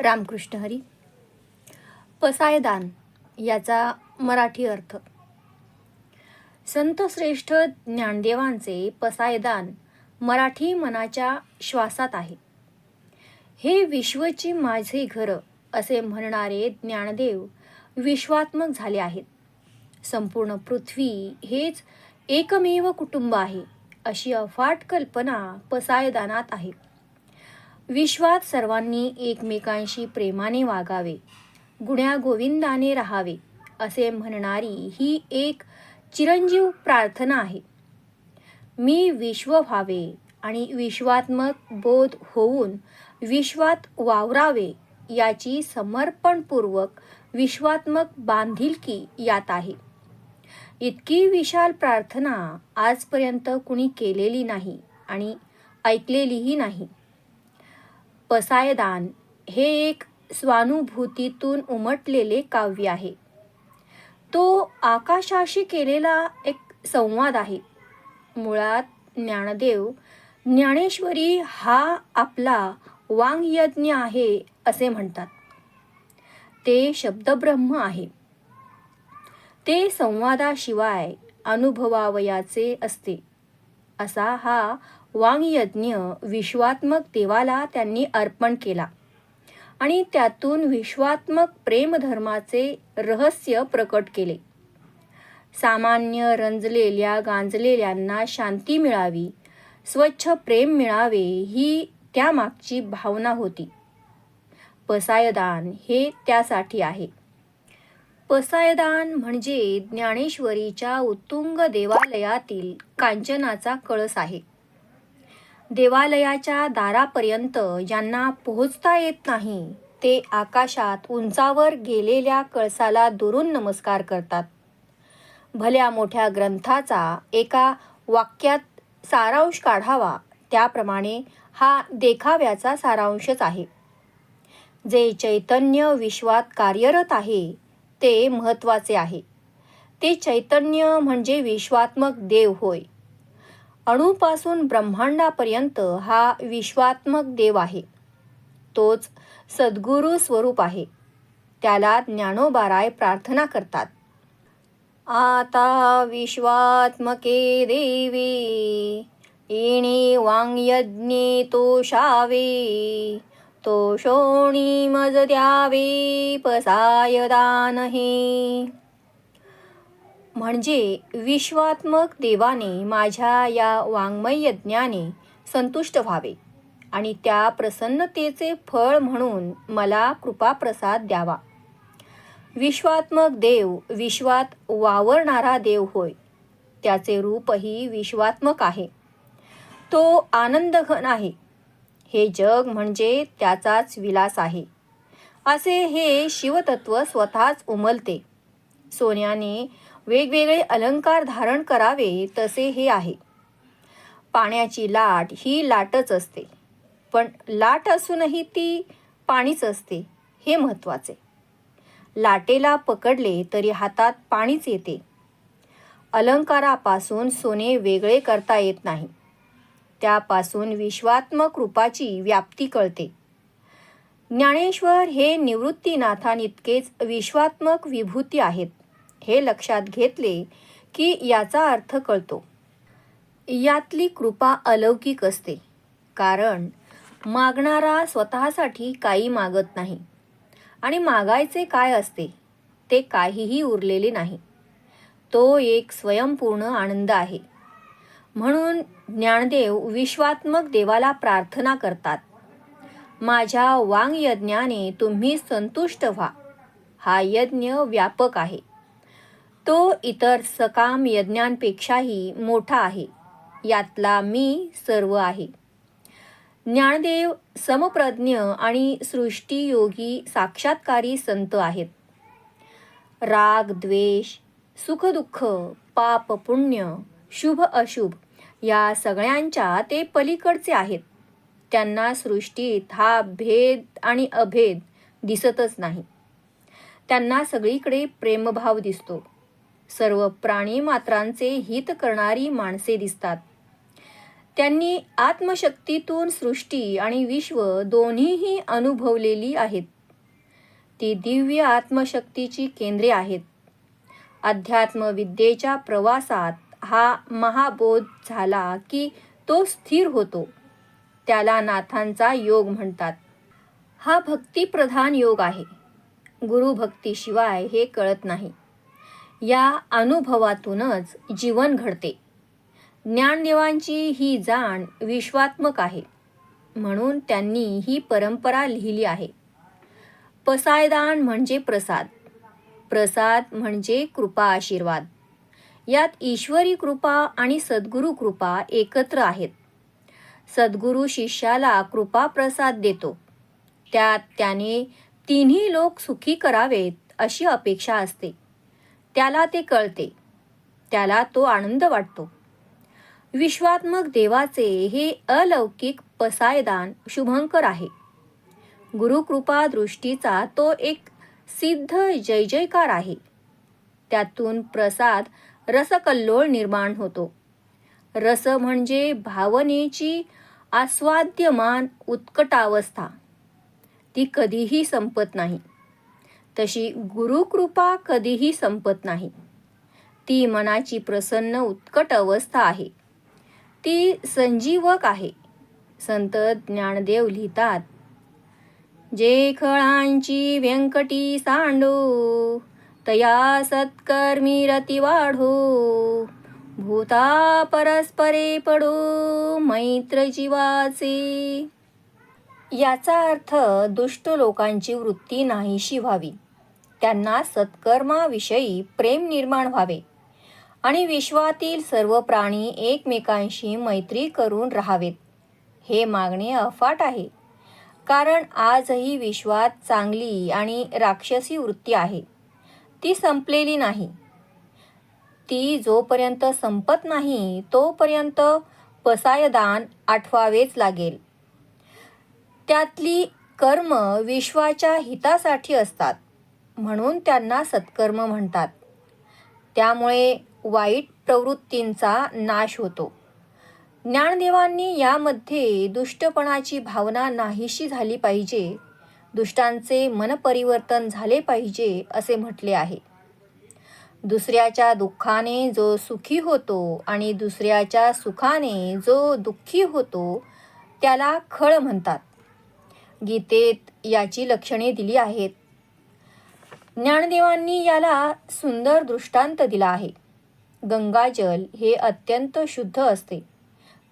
रामकृष्ण हरी. पसायदान याचा मराठी अर्थ. संत श्रेष्ठ ज्ञानदेवांचे पसायदान मराठी मनाच्या श्वासात आहे. हे विश्वची माझे घर असे म्हणणारे ज्ञानदेव विश्वात्मक झाले आहेत. संपूर्ण पृथ्वी हेच एकमेव कुटुंब आहे अशी अफाट कल्पना पसायदानात आहे. विश्वात सर्वांनी एकमेकांशी प्रेमाने वागावे, गुण्यागोविंदाने राहावे असे म्हणणारी ही एक चिरंजीव प्रार्थना आहे. मी विश्व व्हावे आणि विश्वात्मक बोध होऊन विश्वात वावरावे याची समर्पणपूर्वक विश्वात्मक बांधिलकी यात आहे. इतकी विशाल प्रार्थना आजपर्यंत कुणी केलेली नाही आणि ऐकलेलीही नाही. पसायदान हे एक स्वानुभूतीतून उमटलेले काव्य आहे. तो आकाशाशी केलेला एक संवाद आहे. मुळात ज्ञानदेव ज्ञानेश्वरी हा आपला वाङ्यज्ञ आहे असे म्हणतात. ते शब्दब्रह्म आहे. ते संवादाशिवाय अनुभवावयाचे असते. असा हा वाङ्यज्ञ विश्वात्मक देवाला त्यांनी अर्पण केला आणि त्यातून विश्वात्मक प्रेमधर्माचे रहस्य प्रकट केले. सामान्य रंजलेल्या गांजलेल्यांना शांती मिळावी, स्वच्छ प्रेम मिळावे ही त्यामागची भावना होती. पसायदान हे त्यासाठी आहे. पसायदान म्हणजे ज्ञानेश्वरीच्या उत्तुंग देवालयातील कांचनाचा कळस आहे. देवालयाच्या दारापर्यंत ज्यांना पोहोचता येत नाही ते आकाशात उंचावर गेलेल्या कळसाला दुरून नमस्कार करतात. भल्या मोठ्या ग्रंथाचा एका वाक्यात सारांश काढावा त्याप्रमाणे हा देखाव्याचा सारांशच आहे. जे चैतन्य विश्वात कार्यरत आहे ते महत्त्वाचे आहे. ते चैतन्य म्हणजे विश्वात्मक देव होय. अणूपासून ब्रह्मांडापर्यंत हा विश्वात्मक देव आहे. तोच सद्गुरु स्वरूप आहे. त्याला ज्ञानोबाराय प्रार्थना करतात. आता विश्वात्मके देवी येणे वाङ्यज्ञे तोषावे, तोषोणी मज द्यावे पसायदान हे. म्हणजे विश्वात्मक देवाने माझ्या या वाङ्मय यज्ञाने संतुष्ट व्हावे आणि त्या प्रसन्नतेचे फळ म्हणून मला कृपाप्रसाद द्यावा. विश्वात्मक देव विश्वात वावरणारा देव होय. त्याचे रूपही विश्वात्मक आहे. तो आनंदघन आहे. हे जग म्हणजे त्याचाच विलास आहे असे हे शिवतत्व स्वतःच उमलते. सोन्याने वेगवेगळे अलंकार धारण करावे तसे हे आहे. पाण्याची लाट ही लाटच असते, पण लाट असूनही ती पाणीच असते हे महत्त्वाचे. लाटेला पकडले तरी हातात पाणीच येते. अलंकारापासून सोने वेगळे करता येत नाही. त्यापासून विश्वात्मक रूपाची व्याप्ती कळते. ज्ञानेश्वर हे निवृत्तीनाथांइतकेच विश्वात्मक विभूती आहेत हे लक्षात घेतले की याचा अर्थ कळतो. यातली कृपा अलौकिक असते, कारण मागणारा स्वतःसाठी काही मागत नाही आणि मागायचे काय असते ते काहीही उरलेले नाही. तो एक स्वयंपूर्ण आनंद आहे. म्हणून ज्ञानदेव विश्वात्मक देवाला प्रार्थना करतात. माझ्या वाङ्यज्ञाने तुम्ही संतुष्ट व्हा. हा यज्ञ व्यापक आहे. तो इतर सकाम यज्ञांपेक्षाही मोठा आहे. यातला मी सर्व आहे. ज्ञानदेव समप्रज्ञ आणि सृष्टियोगी साक्षात्कारी संत आहेत. राग द्वेष, सुखदुःख, पाप पुण्य, शुभ अशुभ या सगळ्यांच्या ते पलीकडचे आहेत. त्यांना सृष्टीत हा भेद आणि अभेद दिसतच नाही. त्यांना सगळीकडे प्रेमभाव दिसतो. सर्व प्राणी मात्रांचे हित करणारी माणसे दिसतात. त्यांनी आत्मशक्तीतून सृष्टी आणि विश्व दोन्हीही अनुभवलेली आहेत. ती दिव्य आत्मशक्तीची केंद्रे आहेत. अध्यात्मविद्येच्या प्रवासात हा महाबोध झाला की तो स्थिर होतो. त्याला नाथांचा योग म्हणतात. हा भक्तिप्रधान योग आहे. गुरुभक्तीशिवाय हे कळत नाही. या अनुभवातूनच जीवन घडते. ज्ञानदेवांची ही जाण विश्वात्मक आहे, म्हणून त्यांनी ही परंपरा लिहिली आहे. पसायदान म्हणजे प्रसाद, प्रसाद म्हणजे कृपा आशीर्वाद. यात ईश्वरी कृपा आणि सद्गुरू कृपा एकत्र आहेत. सद्गुरू शिष्याला कृपा प्रसाद देतो. त्यात त्याने तिन्ही लोक सुखी करावेत अशी अपेक्षा असते. त्याला ते कळते. त्याला तो आनंद वाटतो. विश्वात्मक देवाचे हे अलौकिक पसायदान शुभंकर आहे. गुरुकृपा दृष्टीचा तो एक सिद्ध जय जयकार आहे. त्यातून प्रसाद रसकल्लोळ निर्माण होतो. रस म्हणजे भावनेची आस्वाद्यमान उत्कटावस्था. ती कधीही संपत नाही. तशी गुरुकृपा कधीही संपत नाही. ती मनाची प्रसन्न उत्कट अवस्था आहे. ती संजीवक आहे. संत ज्ञानदेव लिहितात, जे खळांची व्यंकटी सांडो, तया सत्कर्मी रती वाढो, भूता परस्परे पडो मैत्र जीवाचे. याचा अर्थ दुष्ट लोकांची वृत्ती नाहीशी व्हावी, त्यांना सत्कर्माविषयी प्रेम निर्माण व्हावे आणि विश्वातील सर्व प्राणी एकमेकांशी मैत्री करून राहावेत. हे मागणे अफाट आहे, कारण आजही विश्वात चांगली आणि राक्षसी वृत्ती आहे. ती संपलेली नाही. ती जोपर्यंत संपत नाही तोपर्यंत पसायदान आठवावेच लागेल. त्यातली कर्म विश्वाच्या हितासाठी असतात, म्हणून त्यांना सत्कर्म म्हणतात. त्यामुळे वाईट प्रवृत्तींचा नाश होतो. ज्ञानदेवांनी यामध्ये दुष्टपणाची भावना नाहीशी झाली पाहिजे, दुष्टांचे मनपरिवर्तन झाले पाहिजे असे म्हटले आहे. दुसऱ्याच्या दुःखाने जो सुखी होतो आणि दुसऱ्याच्या सुखाने जो दुःखी होतो त्याला खळ म्हणतात. गीतेत याची लक्षणे दिली आहेत. ज्ञानदेवांनी याला सुंदर दृष्टांत दिला आहे. गंगाजल हे अत्यंत शुद्ध असते,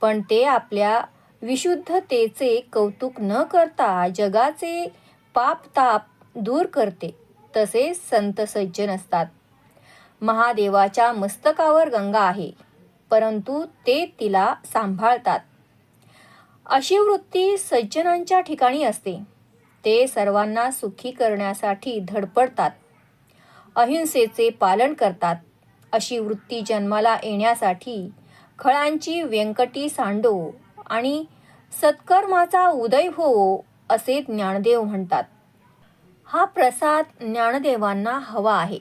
पण ते आपल्या विशुद्धतेचे कौतुक न करता जगाचे पापताप दूर करते. तसेच संत सज्जन असतात. महादेवाच्या मस्तकावर गंगा आहे, परंतु ते तिला सांभाळतात. अशी वृत्ती सज्जनांच्या ठिकाणी असते. ते सर्वांना सुखी करण्यासाठी धडपडतात, अहिंसेचे पालन करतात. अशी वृत्ती जन्माला येण्यासाठी खळांची व्यंकटी सांडो आणि सत्कर्माचा उदय हो असे ज्ञानदेव म्हणतात. हा प्रसाद ज्ञानदेवांना हवा आहे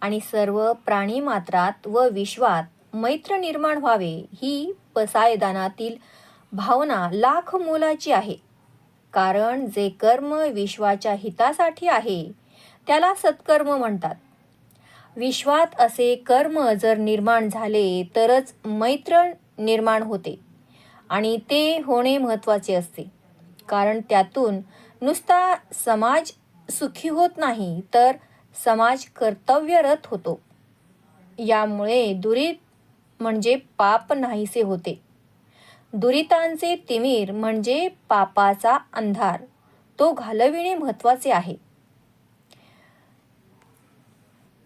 आणि सर्व प्राणीमात्रात व विश्वात मैत्र निर्माण व्हावे ही पसायदानातील भावना लाख मोलाची आहे. कारण जे कर्म विश्वाच्या हितासाठी आहे त्याला सत्कर्म म्हणतात. विश्वात असे कर्म जर निर्माण झाले तरच मैत्र निर्माण होते आणि ते होणे महत्त्वाचे असते. कारण त्यातून नुसता समाज सुखी होत नाही, तर समाज कर्तव्यरत होतो. यामुळे दुरित म्हणजे पाप नाहीसे होते. दुरितांचे तिमिर म्हणजे पापाचा अंधार, तो घालविणे महत्त्वाचे आहे.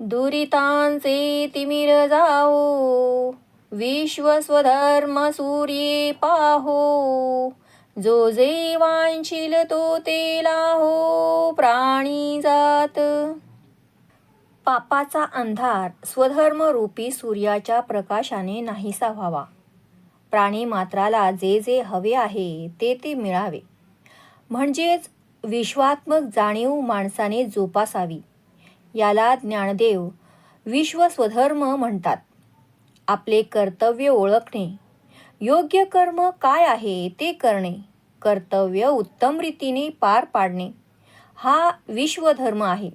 दुरितांचे तिमिर जाओ, विश्व स्वधर्म सूर्ये पाहो, जो जे वांछील तो ते लाहो प्राणी जात. पापाचा अंधार स्वधर्मरूपी सूर्याच्या प्रकाशाने नाहीसा व्हावा. प्राणी मात्राला जे जे हवे आहे ते ते मिळावे, म्हणजेच विश्वात्मक जाणीव माणसाने जोपासावी. याला ज्ञानदेव विश्व स्वधर्म म्हणतात. आपले कर्तव्य ओळखणे, योग्य कर्म काय आहे ते करणे, कर्तव्य उत्तम रीतीने पार पाडणे हा विश्वधर्म आहे.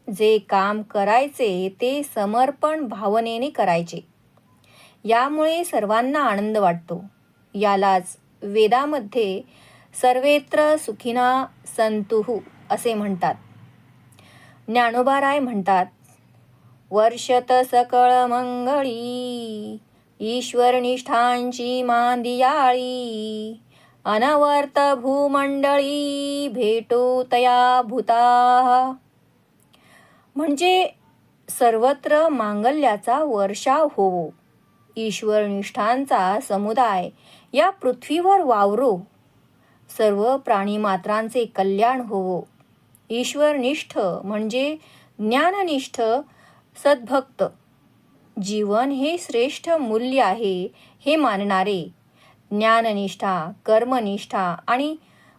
जे काम करायचे ते समर्पण भावनेने करायचे. यामुळे सर्वांना आनंद वाटतो. यालाच वेदामध्ये सर्वेत्र सुखिना संतुः असे म्हणतात. ज्ञानोबाराय म्हणतात, वर्षत सकळ मंगळी, ईश्वरनिष्ठांची मांदियाळी, अनवर्त भूमंडळी, भेटो तया भूता. म्हणजे सर्वत्र मांगल्याचा वर्षाव होवो, ईश्वरनिष्ठांचा समुदाय या पृथ्वीवर वावरो, सर्व प्राणीमात्रांचे कल्याण होवो. ईश्वरनिष्ठ म्हणजे ज्ञाननिष्ठ सद्भक्त. जीवन हे श्रेष्ठ मूल्य आहे हे मानणारे, ज्ञाननिष्ठा, कर्मनिष्ठा आणि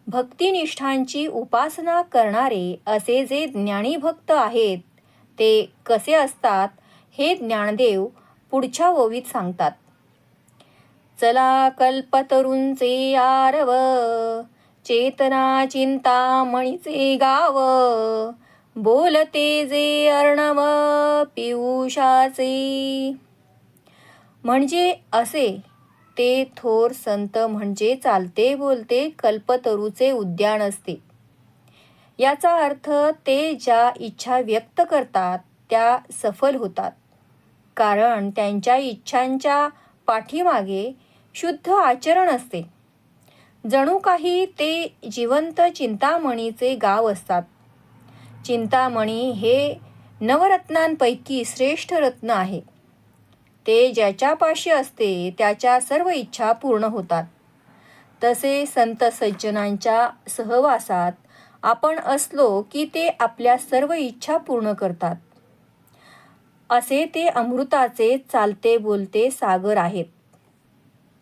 भक्तिनिष्ठांची उपासना करणारे असे जे ज्ञानी भक्त आहेत ते कसे असतात हे ज्ञानदेव पुढच्या ओवीत सांगतात. चला कल्पतरूंचे आरव, चेतना चिंतामणीचे गाव, बोलते जे अर्णव पियुषाचे. म्हणजे असे ते थोर संत म्हणजे चालते बोलते कल्पतरूचे उद्यान असते. याचा अर्थ ते ज्या इच्छा व्यक्त करतात त्या सफल होतात, कारण त्यांच्या इच्छांच्या पाठीमागे शुद्ध आचरण असते. जणू काही ते जिवंत चिंतामणीचे गाव असतात. चिंतामणी हे नवरत्नांपैकी श्रेष्ठ रत्न आहे. ते ज्याच्यापाशी असते त्याच्या सर्व इच्छा पूर्ण होतात. तसे संत सज्जनांच्या सहवासात आपण असलो की ते आपल्या सर्व इच्छा पूर्ण करतात. असे ते अमृताचे चालते बोलते सागर आहेत.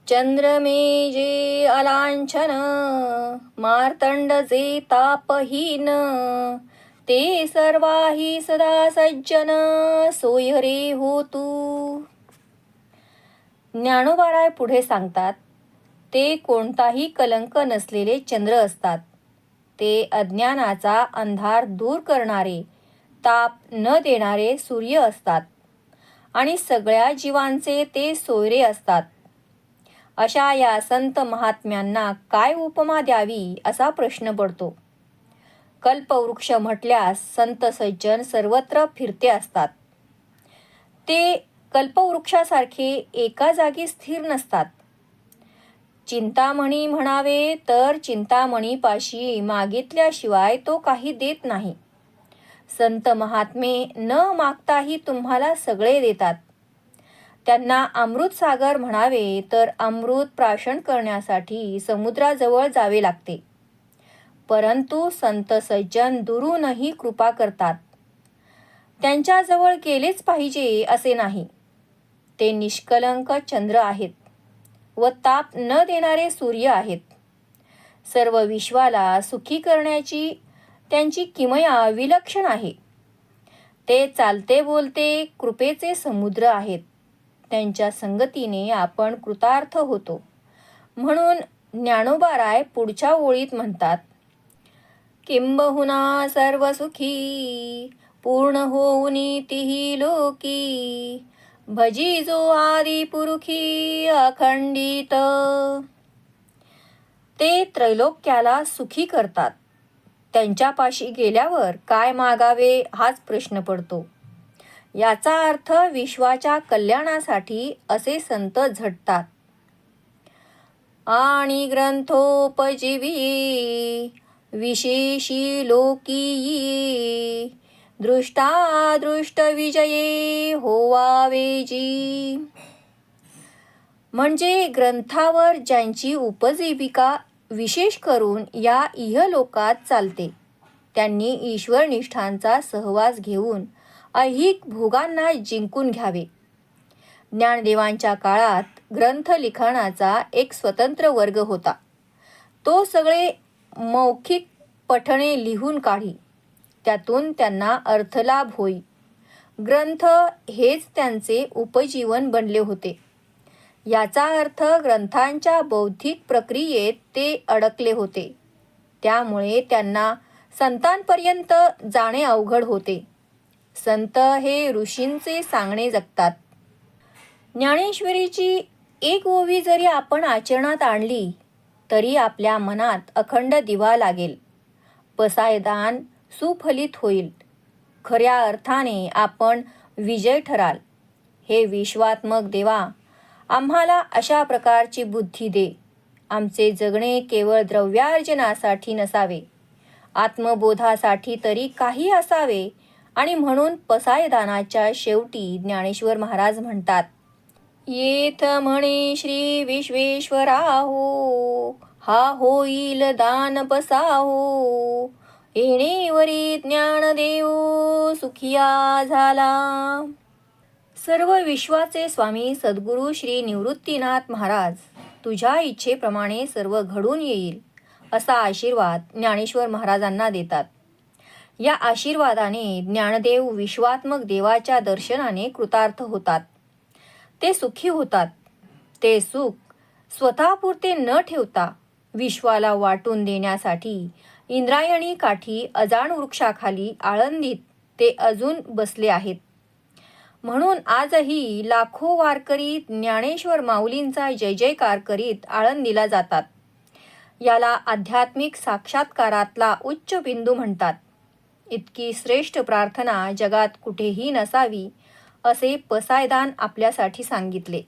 चंद्रमे जे अलांछन, मार्तंड जे तापहीन, ते सर्वाही सदा सज्जन, सोय रे हो तू. ज्ञानोबाराय पुढे सांगतात, ते कोणताही कलंक नसलेले चंद्र असतात. ते अज्ञानाचा अंधार दूर करणारे, ताप न देणारे सूर्य असतात आणि सगळ्या जीवांचे ते सोयरे असतात. अशा या संत महात्म्यांना काय उपमा द्यावी असा प्रश्न पडतो. कल्पवृक्ष म्हटल्यास संत सज्जन सर्वत्र फिरते असतात. ते कल्पवृक्षासारखे एका जागी स्थिर नसतात. चिंतामणी म्हणावे तर चिंतामणीपाशी मागितल्याशिवाय तो काही देत नाही. संत महात्मे न मागताही तुम्हाला सगळे देतात. त्यांना अमृत सागर म्हणावे तर अमृत प्राशन करण्यासाठी समुद्राजवळ जावे लागते. परंतु संत सज्जन दुरूनही कृपा करतात. त्यांच्याजवळ गेलेच पाहिजे असे नाही. ते निष्कलंक चंद्र आहेत व ताप न देणारे सूर्य आहेत. सर्व विश्वाला सुखी करण्याची त्यांची किमया विलक्षण आहे. ते चालते बोलते कृपेचे समुद्र आहेत. त्यांच्या संगतीने आपण कृतार्थ होतो. म्हणून ज्ञानोबाराय पुढच्या ओळीत म्हणतात, किंबहुना सर्व सुखी, पूर्ण होऊनी तिही लोकी, भजी जो आदि पुरुखी अखंडित. ते त्रैलोक्याला सुखी करतात. त्यांच्यापाशी गेल्यावर काय मागावे हाच प्रश्न पडतो. याचा अर्थ विश्वाच्या कल्याणासाठी असे संत झटतात. आणि ग्रंथोपजीवी विशेषी लोकीये, दृष्टादृष्ट विजये होवावेजी. म्हणजे ग्रंथावर ज्यांची उपजीविका विशेष करून या इहलोकात चालते त्यांनी ईश्वरनिष्ठांचा सहवास घेऊन ऐहिक भोगांना जिंकून घ्यावे. ज्ञानदेवांच्या काळात ग्रंथ लिखाणाचा एक स्वतंत्र वर्ग होता. तो सगळे मौखिक पठणे लिहून काढी. त्यातून त्यांना अर्थलाभ होई. ग्रंथ हेच त्यांचे उपजीवन बनले होते. याचा अर्थ ग्रंथांच्या बौद्धिक प्रक्रियेत ते अडकले होते. त्यामुळे त्यांना संतांपर्यंत जाणे अवघड होते. संत हे ऋषींचे सांगणे जगतात. ज्ञानेश्वरीची एक ओवी जरी आपण आचरणात आणली तरी आपल्या मनात अखंड दिवा लागेल. पसायदान सुफलित होईल. खऱ्या अर्थाने आपण विजय ठराल. हे विश्वात्मक देवा, आम्हाला अशा प्रकारची बुद्धी दे. आमचे जगणे केवळ द्रव्यार्जनासाठी नसावे, आत्मबोधासाठी तरी काही असावे. आणि म्हणून पसायदानाच्या शेवटी ज्ञानेश्वर महाराज म्हणतात, येथ म्हणे श्री विश्वेश्वराहो, हा होईल दान पसाहो. येणेवरी ज्ञानदेव सुखिया झाला. सर्व विश्वाचे स्वामी सद्गुरू श्री निवृत्तीनाथ महाराज, तुझ्या इच्छेप्रमाणे सर्व घडून येईल असा आशीर्वाद ज्ञानेश्वर महाराजांना देतात. या आशीर्वादाने ज्ञानदेव विश्वात्मक देवाच्या दर्शनाने कृतार्थ होतात. ते सुखी होतात. ते सुख स्वतःपुरते न ठेवता विश्वाला वाटून देण्यासाठी इंद्रायणी काठी अजाण वृक्षाखाली आळंदीत ते अजून बसले आहेत. म्हणून आजही लाखो वारकरी ज्ञानेश्वर माऊलींचा जय जयकार करीत आळंदीला जातात. याला आध्यात्मिक साक्षात्कारातला उच्च बिंदू म्हणतात. इतकी श्रेष्ठ प्रार्थना जगात कुठेही नसावी असे पसायदान आपल्यासाठी सांगितले.